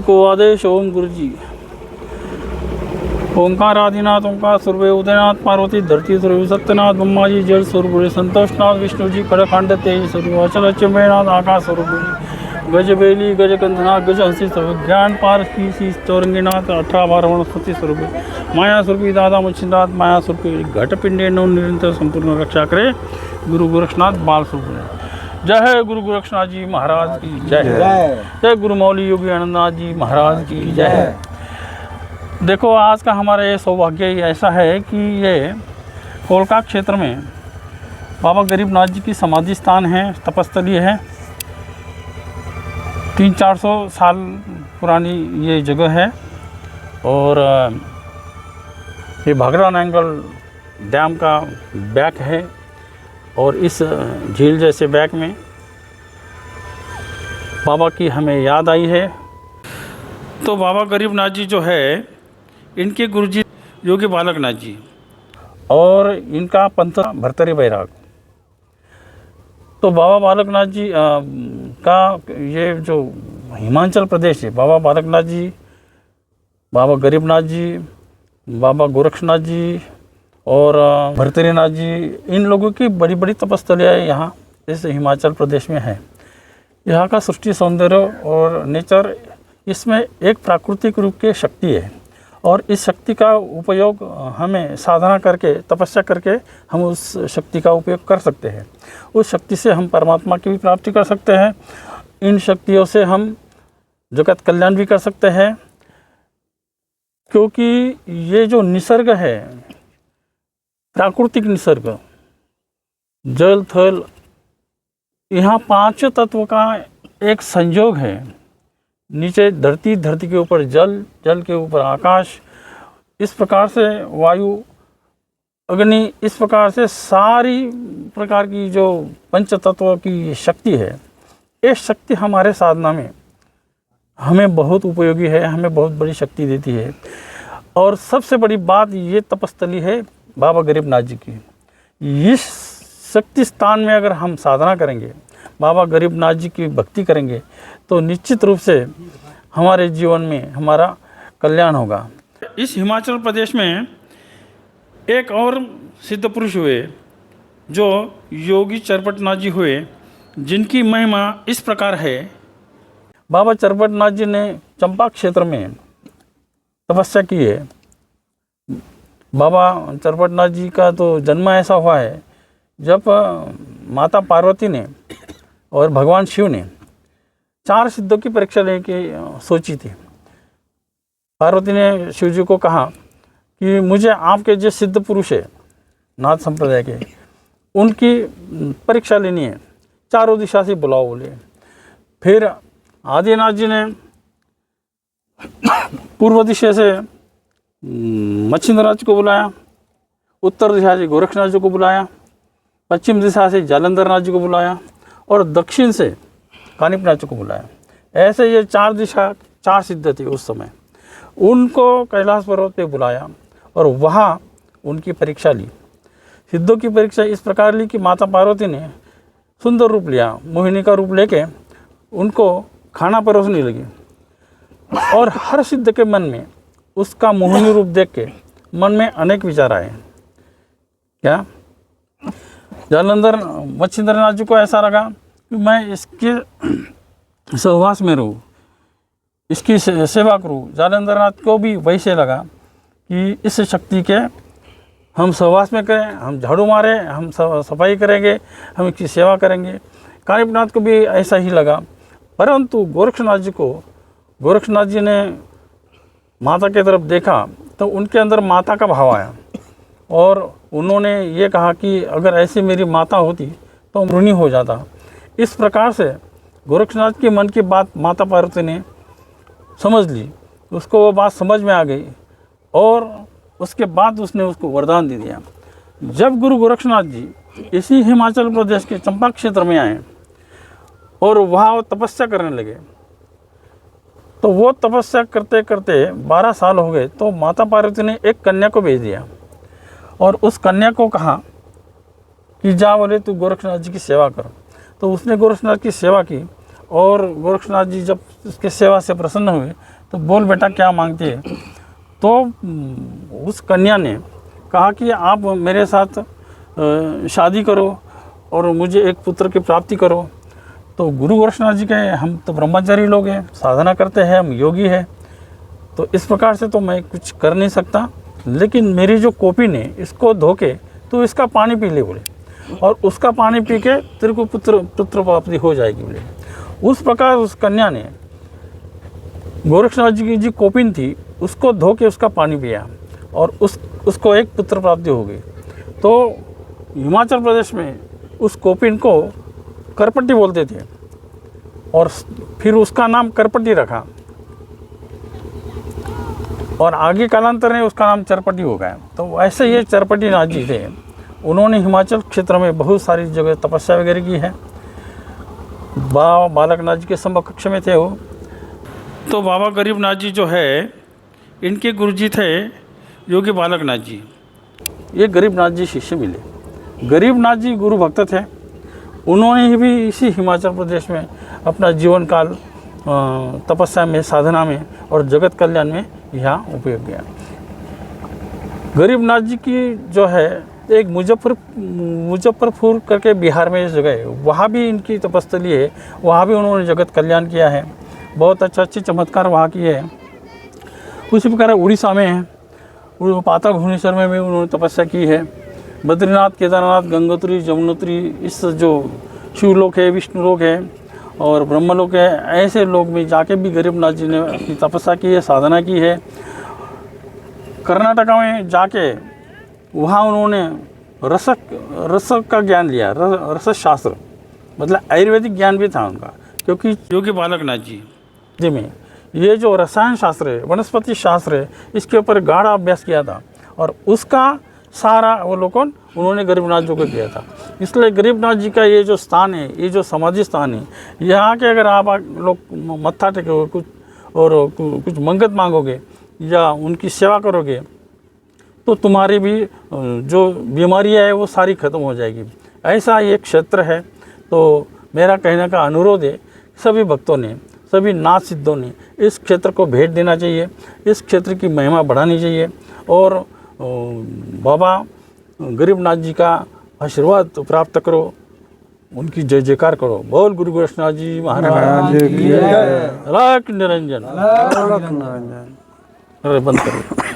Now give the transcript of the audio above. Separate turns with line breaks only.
को आदेश ओम गुरु जी। ओंकार आदिनाथ ओंकार सूर्य उदयनाथ पार्वती धरती सूर्य सत्यनाथ ब्रह्मा जी जल सूर्य संतोषनाथ विष्णु जी खड़खंड तेज सूर्य अचल चंबेनाथ आकाश स्वरूप गजबेली गजकंधनाथ गजहंसी स्वरूप ज्ञान पारसी चौरंगीनाथ 18 वनस्पति स्वरूप माया स्वरूपी दादा मुच्छिंदात माया स्वरूपी घटपिंडे नो निरंतर संपूर्ण रक्षा करे गुरु गोरक्षनाथ बाल स्वरूप। जय गुरु गोरक्षनाथ जी महाराज की जय। जय गुरु मौली योगी आनंदनाथ जी महाराज की जय। देखो आज का हमारा ये सौभाग्य ऐसा है कि ये कोलका क्षेत्र में बाबा गरीबनाथ जी की समाधि स्थान है, तपस्थली है। 300-400 साल पुरानी ये जगह है और ये भागरा नांगल डैम का बैक है और इस झील जैसे बैक में बाबा की हमें याद आई है। तो बाबा गरीबनाथ जी जो है इनके गुरुजी योगी बालकनाथ जी और इनका पंथ भरतरी बैराग। तो बाबा बालकनाथ जी का ये जो हिमाचल प्रदेश है, बाबा बालकनाथ जी, बाबा गरीबनाथ जी, बाबा गोरक्षनाथ जी और भरतरीनाथ जी, इन लोगों की बड़ी बड़ी तपस्थलियाँ यहाँ इस हिमाचल प्रदेश में है। यहाँ का सृष्टि सौंदर्य और नेचर, इसमें एक प्राकृतिक रूप की शक्ति है और इस शक्ति का उपयोग हमें साधना करके तपस्या करके हम उस शक्ति का उपयोग कर सकते हैं। उस शक्ति से हम परमात्मा की भी प्राप्ति कर सकते हैं। इन शक्तियों से हम जगत कल्याण भी कर सकते हैं, क्योंकि ये जो निसर्ग है, प्राकृतिक निसर्ग, जल थल, यहाँ 5 तत्व का एक संयोग है। नीचे धरती, धरती के ऊपर जल, जल के ऊपर आकाश, इस प्रकार से वायु, अग्नि, इस प्रकार से सारी प्रकार की जो पंच तत्वों की शक्ति है, ये शक्ति हमारे साधना में हमें बहुत उपयोगी है, हमें बहुत बड़ी शक्ति देती है। और सबसे बड़ी बात ये तपस्थली है बाबा गरीबनाथ जी की। इस शक्ति स्थान में अगर हम साधना करेंगे, बाबा गरीबनाथ जी की भक्ति करेंगे, तो निश्चित रूप से हमारे जीवन में हमारा कल्याण होगा। इस हिमाचल प्रदेश में एक और सिद्ध पुरुष हुए जो योगी चरपटनाथ जी हुए, जिनकी महिमा इस प्रकार है। बाबा चरपटनाथ जी ने चंपा क्षेत्र में तपस्या की है। बाबा चरपटनाथ जी का तो जन्म ऐसा हुआ है जब माता पार्वती ने और भगवान शिव ने 4 सिद्धों की परीक्षा लेने की सोची थी। पार्वती ने शिव जी को कहा कि मुझे आपके जो सिद्ध पुरुष है नाथ संप्रदाय के, उनकी परीक्षा लेनी है, चारों दिशा से बुलाओ बोले। फिर आदिनाथ जी ने पूर्व दिशा से मच्छिंद्रनाथ जी को बुलाया, उत्तर दिशा से गोरक्षनाथ जी को बुलाया, पश्चिम दिशा से जालंधरनाथ जी को बुलाया और दक्षिण से कानिपनाथ जी को बुलाया। ऐसे ये 4 दिशा, 4 सिद्ध थे उस समय। उनको कैलाश पर्वत पे बुलाया और वहाँ उनकी परीक्षा ली। सिद्धों की परीक्षा इस प्रकार ली कि माता पार्वती ने सुंदर रूप लिया, मोहिनी का रूप लेके उनको खाना परोसने लगी और हर सिद्ध के मन में उसका मोहिनी रूप देख के मन में अनेक विचार आए। क्या जालंधर मच्छिंद्रनाथ जी को ऐसा लगा कि मैं इसके सहवास में रहूँ, इसकी सेवा करूँ। जालंधरनाथ को भी वैसे लगा कि इस शक्ति के हम सहवास में करें, हम झाड़ू मारें, हम सफाई करेंगे, हम इसकी सेवा करेंगे। कानिपनाथ को भी ऐसा ही लगा। परंतु गोरक्षनाथ जी ने माता की तरफ देखा तो उनके अंदर माता का भाव आया और उन्होंने ये कहा कि अगर ऐसी मेरी माता होती तो ऋणी हो जाता। इस प्रकार से गोरक्षनाथ के मन की बात माता पार्वती ने समझ ली, उसको वो बात समझ में आ गई और उसके बाद उसने उसको वरदान दे दिया। जब गुरु गोरक्षनाथ जी इसी हिमाचल प्रदेश के चंपा क्षेत्र में आए और वहाँ तपस्या करने लगे, तो वो तपस्या करते करते 12 साल हो गए। तो माता पार्वती ने एक कन्या को भेज दिया और उस कन्या को कहा कि जा बोले तू गोरक्षनाथ जी की सेवा कर। तो उसने गोरक्षनाथ की सेवा की और गोरक्षनाथ जी जब इसके सेवा से प्रसन्न हुए तो बोल बेटा क्या मांगती है। तो उस कन्या ने कहा कि आप मेरे साथ शादी करो और मुझे एक पुत्र की प्राप्ति करो। तो गुरु गोरक्षनाथ जी कहे हम तो ब्रह्मचारी लोग हैं, साधना करते हैं, हम योगी हैं, तो इस प्रकार से तो मैं कुछ कर नहीं सकता, लेकिन मेरी जो कॉपी ने इसको धो के तो इसका पानी पी ले बोले, और उसका पानी पी के तेरे को पुत्र प्राप्ति हो जाएगी बोले। उस प्रकार उस कन्या ने गोरक्षनाथ जी की जो कोपिन थी उसको धो के उसका पानी पिया और उसको एक पुत्र प्राप्ति हो गई। तो हिमाचल प्रदेश में उस कोपिन को करपट्टी बोलते थे और फिर उसका नाम करपट्टी रखा और आगे कालांतर में उसका नाम चरपट्टी हो गया। तो ऐसे ये चरपट्टी नाथ जी थे, उन्होंने हिमाचल क्षेत्र में बहुत सारी जगह तपस्या वगैरह की है। बाबा बालकनाथ जी के समकक्ष में थे वो। तो बाबा गरीबनाथ जी जो है इनके गुरुजी थे योगी बालकनाथ जी। ये गरीबनाथ जी शिष्य मिले। गरीबनाथ जी गुरु भक्त थे, उन्होंने भी इसी हिमाचल प्रदेश में अपना जीवन काल तपस्या में, साधना में और जगत कल्याण में यहाँ उपयोग किया। गरीबनाथ जी की जो है एक मुजफ्फरपुर करके बिहार में इस जगह है, वहाँ भी इनकी तपस्थली है, वहाँ भी उन्होंने जगत कल्याण किया है, बहुत अच्छे चमत्कार वहाँ किए हैं। उसी प्रकार उड़ीसा में है, पाताल भुवनेश्वर में भी उन्होंने तपस्या की है। बद्रीनाथ, केदारनाथ, गंगोत्री, यमुनोत्री, इस जो शिवलोक है, विष्णुलोक है और ब्रह्मलोक है, ऐसे लोक में जाके भी गरीबनाथ जी ने अपनी तपस्या की है, साधना की है। कर्नाटका में जाके वहाँ उन्होंने रसक का ज्ञान लिया, रसशास्त्र मतलब आयुर्वेदिक ज्ञान भी था उनका, क्योंकि योगी बालकनाथ जी में ये जो रसायन शास्त्र है, वनस्पति शास्त्र है, इसके ऊपर गाढ़ा अभ्यास किया था और उसका सारा अवलोकन उन्होंने गरीबनाथ जी को किया था। इसलिए गरीबनाथ जी का ये जो स्थान है, ये जो समाधि स्थान है, यहाँ के अगर आप लोग मत्था टेकोगे कुछ मंगत मांगोगे या उनकी सेवा करोगे तो तुम्हारी भी जो बीमारियाँ है वो सारी खत्म हो जाएगी। ऐसा ये क्षेत्र है। तो मेरा कहने का अनुरोध है, सभी भक्तों ने, सभी नाथ सिद्धों ने इस क्षेत्र को भेंट देना चाहिए, इस क्षेत्र की महिमा बढ़ानी चाहिए और बाबा गरीबनाथ जी का आशीर्वाद प्राप्त करो, उनकी जय जयकार करो। बोल गुरु गोरक्षनाथ जी महाराज की जय। अलख निरंजन। अरे बंद करो।